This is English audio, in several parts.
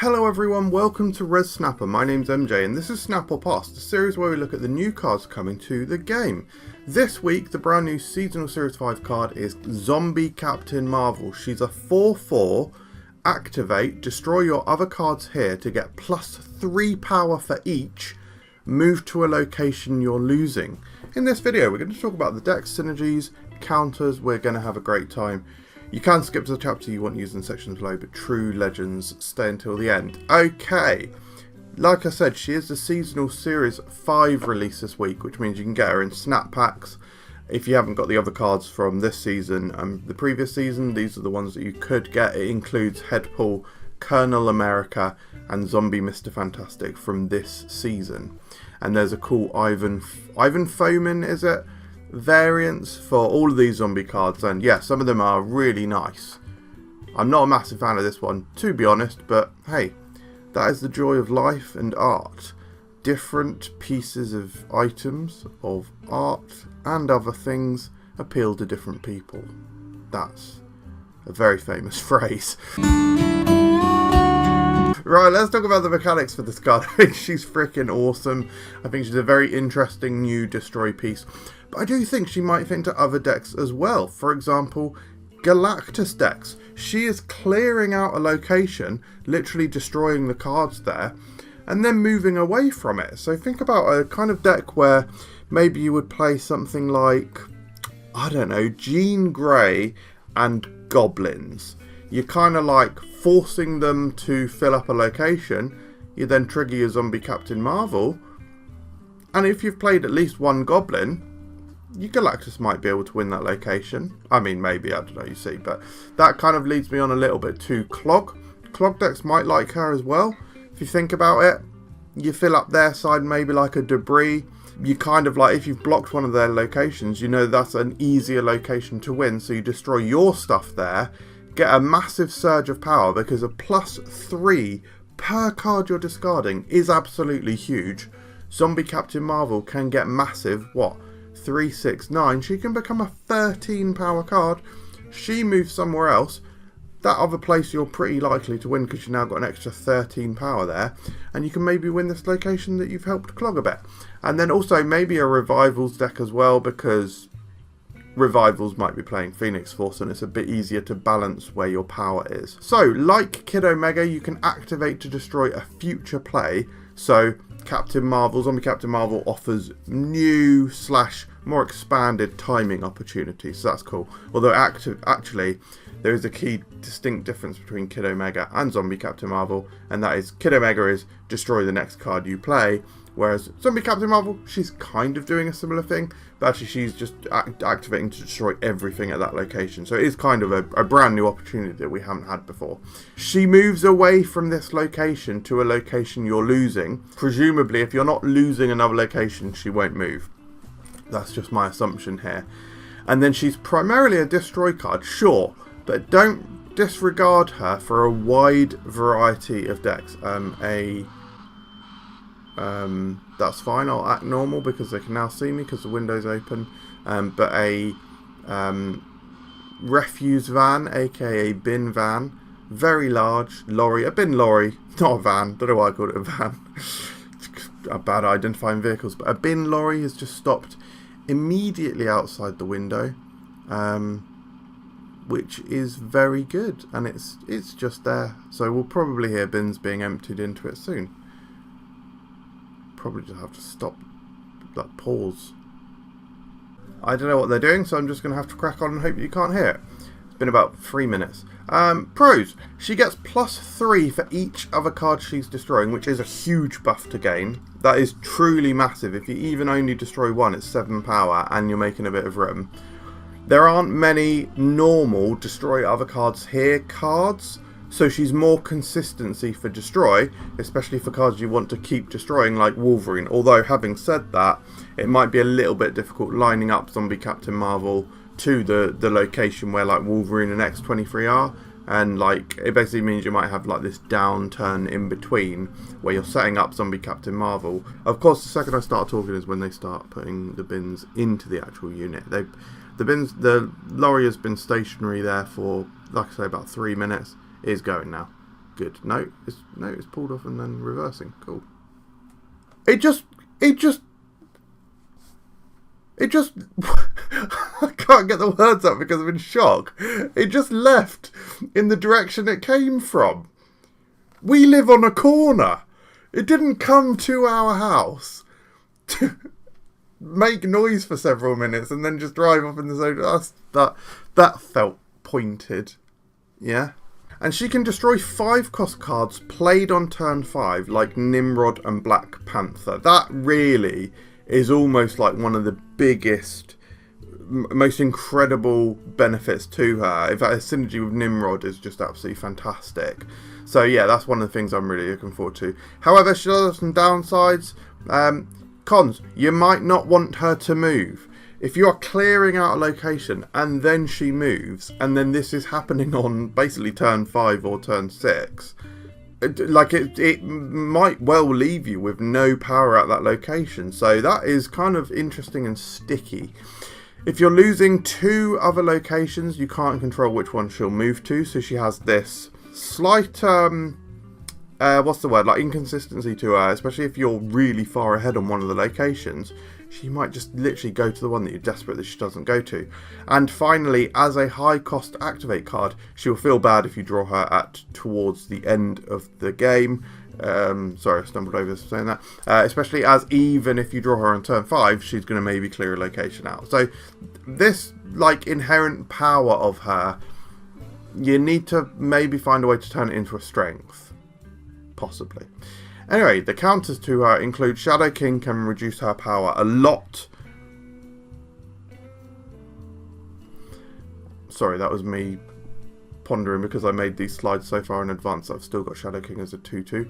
Hello everyone, welcome to Res Snapper. My name's MJ and this is Snap or Pass, the series where we look at the new cards coming to the game. This week, the brand new Seasonal Series 5 card is Zombie Captain Marvel. She's a 4/4, activate, destroy your other cards here to get +3 power for each, move to a location you're losing. In this video, we're going to talk about the deck synergies, counters. We're going to have a great time. You can skip to the chapter you want used in the sections below, but true legends stay until the end. Okay, like I said, she is the Seasonal Series 5 release this week, which means you can get her in snap packs. If you haven't got the other cards from this season and the previous season, these are the ones that you could get. It includes Headpool, Colonel America, and Zombie Mr. Fantastic from this season. And there's a cool Ivan Foeman, is it? Variants for all of these zombie cards, and yeah, some of them are really nice. I'm not a massive fan of this one, to be honest, but hey, that is the joy of life and art. Different pieces of items, of art and other things appeal to different people. That's a very famous phrase. Right, let's talk about the mechanics for this card. I think she's freaking awesome. I think she's a very interesting new destroy piece. But I do think she might fit into other decks as well. For example, Galactus decks. She is clearing out a location, literally destroying the cards there, and then moving away from it. So think about a kind of deck where maybe you would play something like, I don't know, Jean Grey and Goblins. You're kind of like forcing them to fill up a location. You then trigger your Zombie Captain Marvel. And if you've played at least one Goblin, your Galactus might be able to win that location. I mean, maybe, I don't know, you see. But that kind of leads me on a little bit to Clog. Clog decks might like her as well. If you think about it, you fill up their side maybe like a debris. You kind of like, if you've blocked one of their locations, you know that's an easier location to win. So you destroy your stuff there, get a massive surge of power because a +3 per card you're discarding is absolutely huge. Zombie Captain Marvel can get massive, what? 3, 6, 9. She can become a 13 power card. She moves somewhere else. That other place you're pretty likely to win because you've now got an extra 13 power there. And you can maybe win this location that you've helped clog a bit. And then also maybe a Revivals deck as well, because Revivals might be playing Phoenix Force and it's a bit easier to balance where your power is. So, like Kid Omega, you can activate to destroy a future play. So, Captain Marvel, Zombie Captain Marvel offers new / more expanded timing opportunities, so that's cool. Although actually, there is a key distinct difference between Kid Omega and Zombie Captain Marvel, and that is Kid Omega is destroy the next card you play, whereas Zombie Captain Marvel, she's kind of doing a similar thing, but actually she's just activating to destroy everything at that location. So it is kind of a brand new opportunity that we haven't had before. She moves away from this location to a location you're losing. Presumably, if you're not losing another location, she won't move. That's just my assumption here. And then she's primarily a destroy card, sure, but don't disregard her for a wide variety of decks. That's fine, I'll act normal because they can now see me because the window's open. But a refuse van, aka bin van, very large lorry, a bin lorry, not a van, don't know why I called it a van. A bad identifying vehicles, but a bin lorry has just stopped immediately outside the window, which is very good, and it's just there. So we'll probably hear bins being emptied into it soon. Probably just have to stop, like pause. I don't know what they're doing, so I'm just going to have to crack on and hope you can't hear it. It's been about 3 minutes. Pros. She gets +3 for each other card she's destroying, which is a huge buff to gain. That is truly massive. If you even only destroy one, it's 7 power, and you're making a bit of room. There aren't many normal destroy other cards here cards, so she's more consistency for destroy, especially for cards you want to keep destroying, like Wolverine. Although, having said that, it might be a little bit difficult lining up Zombie Captain Marvel to the location where like Wolverine and X-23 are, and like it basically means you might have like this downturn in between where you're setting up Zombie Captain Marvel. Of course, the second I start talking is when they start putting the bins into the actual unit. The lorry has been stationary there for, like I say, about 3 minutes. It is going now. good. No, it's pulled off and then reversing. Cool. It just I can't get the words out because I'm in shock. It just left in the direction it came from. We live on a corner. It didn't come to our house to make noise for several minutes and then just drive off in the zone. That felt pointed. Yeah. And she can destroy 5-cost cards played on turn 5, like Nimrod and Black Panther. That really is almost like one of the biggest, most incredible benefits to her. In fact, her synergy with Nimrod is just absolutely fantastic. So yeah, that's one of the things I'm really looking forward to. However, she does have some downsides. Cons, you might not want her to move. If you are clearing out a location and then she moves, and then this is happening on basically turn 5 or turn 6, it might well leave you with no power at that location. So that is kind of interesting and sticky. If you're losing 2 other locations, you can't control which one she'll move to. So she has this slight, like inconsistency to her, especially if you're really far ahead on one of the locations. She might just literally go to the one that you're desperate that she doesn't go to. And finally, as a high cost activate card, she'll feel bad if you draw her towards the end of the game. Sorry, I stumbled over saying that. Especially as even if you draw her on turn 5, she's going to maybe clear a location out. So this like inherent power of her, you need to maybe find a way to turn it into a strength. Possibly. Anyway, the counters to her include Shadow King can reduce her power a lot. Sorry, that was me pondering because I made these slides so far in advance. I've still got Shadow King as a 2/2.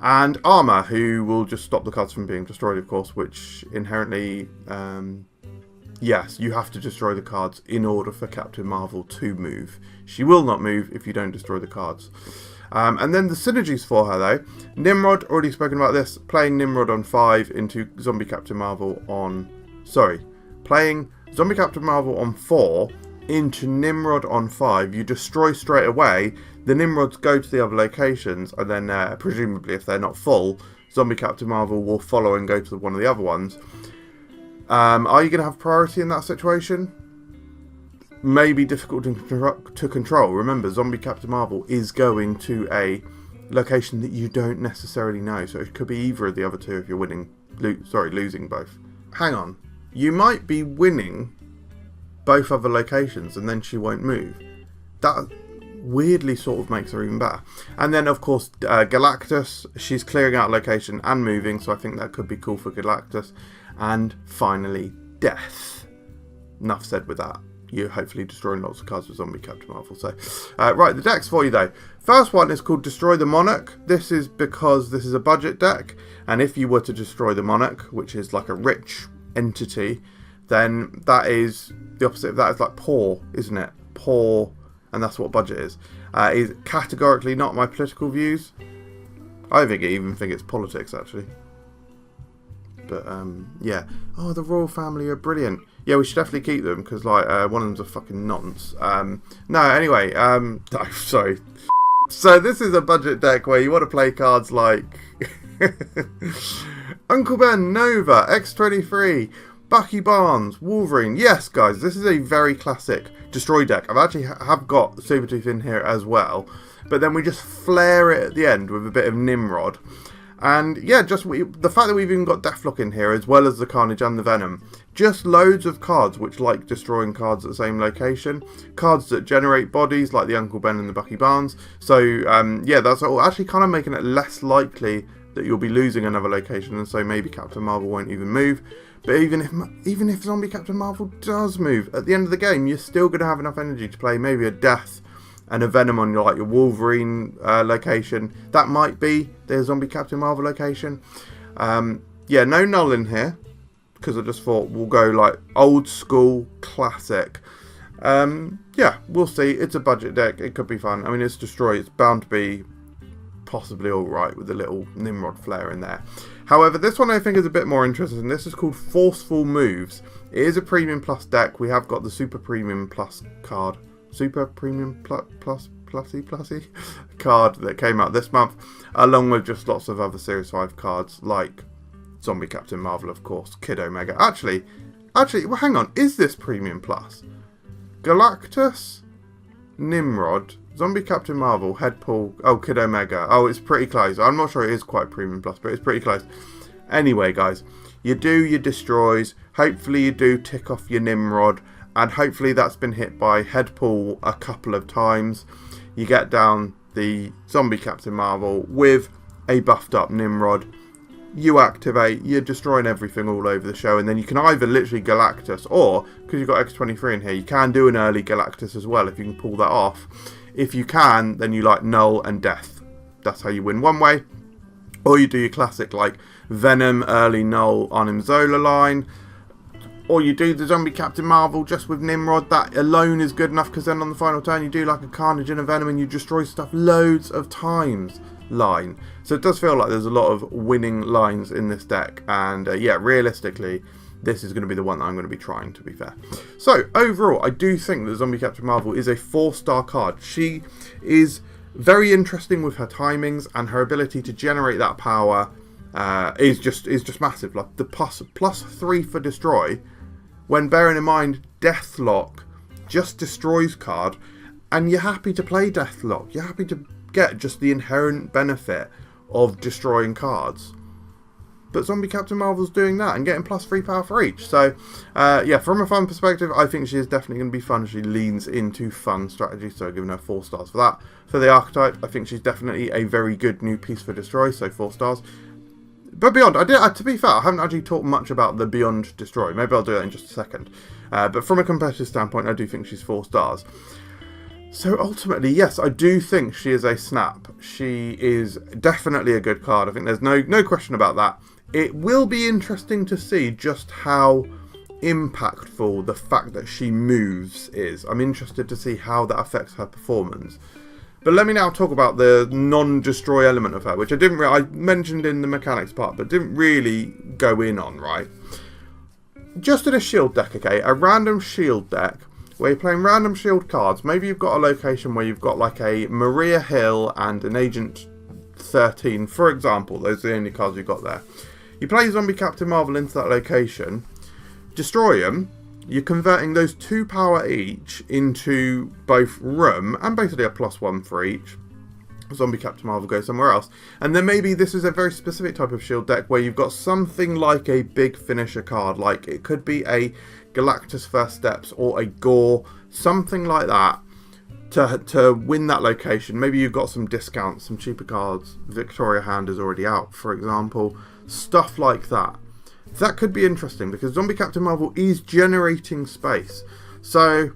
And Armour, who will just stop the cards from being destroyed, of course, which inherently, yes, you have to destroy the cards in order for Captain Marvel to move. She will not move if you don't destroy the cards. And then the synergies for her, though. Nimrod, already spoken about this. Playing Nimrod on 5 into Zombie Captain Marvel on... Sorry. Playing Zombie Captain Marvel on 4 into Nimrod on 5. You destroy straight away. The Nimrods go to the other locations. And then, presumably, if they're not full, Zombie Captain Marvel will follow and go to one of the other ones. Are you going to have priority in that situation? Maybe difficult to control. Remember, Zombie Captain Marvel is going to a location that you don't necessarily know, so it could be either of the other 2 if you're losing both. Hang on, you might be winning both other locations and then she won't move. That weirdly sort of makes her even better. And then of course Galactus, she's clearing out a location and moving, so I think that could be cool for Galactus. And finally, Death. Enough said with that. You're hopefully destroying lots of cards with Zombie Captain Marvel. So, right, the decks for you though. First one is called Destroy the Monarch. This is because this is a budget deck, and if you were to destroy the Monarch, which is like a rich entity, then that is the opposite of that. It's like poor, isn't it? Poor, and that's what budget is. Is categorically not my political views. I even think it's politics actually. But yeah. Oh, the royal family are brilliant. Yeah, we should definitely keep them because like one of them's a fucking nonce. No, anyway. No, sorry. So this is a budget deck where you want to play cards like Uncle Ben, Nova, X-23, Bucky Barnes, Wolverine. Yes, guys, this is a very classic destroy deck. I've actually have got Sabretooth in here as well, but then we just flare it at the end with a bit of Nimrod. And yeah, just the fact that we've even got Deathlock in here, as well as the Carnage and the Venom. Just loads of cards which like destroying cards at the same location. Cards that generate bodies, like the Uncle Ben and the Bucky Barnes. So yeah, that's all actually kind of making it less likely that you'll be losing another location, and so maybe Captain Marvel won't even move. But even if Zombie Captain Marvel does move, at the end of the game, you're still going to have enough energy to play maybe a Death and a Venom on your Wolverine location. That might be the Zombie Captain Marvel location. Yeah, no null in here, because I just thought we'll go like old school classic. Yeah, we'll see. It's a budget deck. It could be fun. I mean, it's Destroy. It's bound to be possibly alright with a little Nimrod flare in there. However, this one I think is a bit more interesting. This is called Forceful Moves. It is a Premium Plus deck. We have got the Super Premium Plus card. Super Premium Plus Plussy card that came out this month, along with just lots of other Series 5 cards like Zombie Captain Marvel, of course, Kid Omega. Actually, well, hang on, is this Premium Plus? Galactus, Nimrod, Zombie Captain Marvel, Headpool, oh, Kid Omega. Oh, it's pretty close. I'm not sure it is quite Premium Plus, but it's pretty close. Anyway, guys, you do your destroys. Hopefully you do tick off your Nimrod, and hopefully that's been hit by Headpool a couple of times. You get down the Zombie Captain Marvel with a buffed up Nimrod. You activate, you're destroying everything all over the show, and then you can either literally Galactus, or, because you've got X23 in here, you can do an early Galactus as well if you can pull that off. If you can, then you like Null and Death. That's how you win one way. Or you do your classic like Venom, early Null on Zola line. Or you do the Zombie Captain Marvel just with Nimrod. That alone is good enough, because then on the final turn you do like a Carnage and a Venom and you destroy stuff loads of times line. So it does feel like there's a lot of winning lines in this deck, and yeah, realistically this is going to be the one that I'm going to be trying, to be fair. So overall, I do think that Zombie Captain Marvel is a 4-star card. She is very interesting with her timings, and her ability to generate that power is just massive. Like the +3 for destroy, when bearing in mind Deathlock just destroys card, and you're happy to play Deathlock. You're happy to get just the inherent benefit of destroying cards. But Zombie Captain Marvel's doing that and getting +3 power for each. So, yeah, from a fun perspective, I think she is definitely going to be fun. She leans into fun strategy, so giving her 4 stars for that. For the archetype, I think she's definitely a very good new piece for Destroy, so 4 stars. But beyond, to be fair, I haven't actually talked much about the Beyond Destroy. Maybe I'll do that in just a second. But from a competitive standpoint, I do think she's 4 stars. So ultimately, yes, I do think she is a snap. She is definitely a good card. I think there's no question about that. It will be interesting to see just how impactful the fact that she moves is. I'm interested to see how that affects her performance. But let me now talk about the non-destroy element of her, which I mentioned in the mechanics part, but didn't really go in on, right? Just in a shield deck, okay? A random shield deck where you're playing random shield cards. Maybe you've got a location where you've got like a Maria Hill and an Agent 13, for example. Those are the only cards you've got there. You play Zombie Captain Marvel into that location, destroy them. You're converting those 2 power each into both room and basically a +1 for each. Zombie Captain Marvel goes somewhere else. And then maybe this is a very specific type of shield deck where you've got something like a big finisher card. Like it could be a Galactus First Steps or a Gore, something like that, to win that location. Maybe you've got some discounts, some cheaper cards. Victoria Hand is already out, for example. Stuff like that. That could be interesting because Zombie Captain Marvel is generating space. So,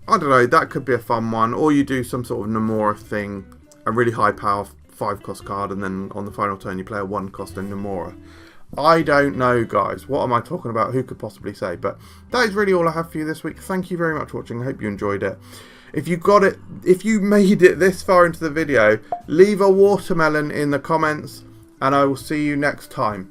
I don't know, that could be a fun one. Or you do some sort of Nomura thing, a really high power 5-cost card, and then on the final turn you play a 1-cost in Nomura. I don't know, guys. What am I talking about? Who could possibly say? But that is really all I have for you this week. Thank you very much for watching. I hope you enjoyed it. If you got it, if you made it this far into the video, leave a watermelon in the comments, and I will see you next time.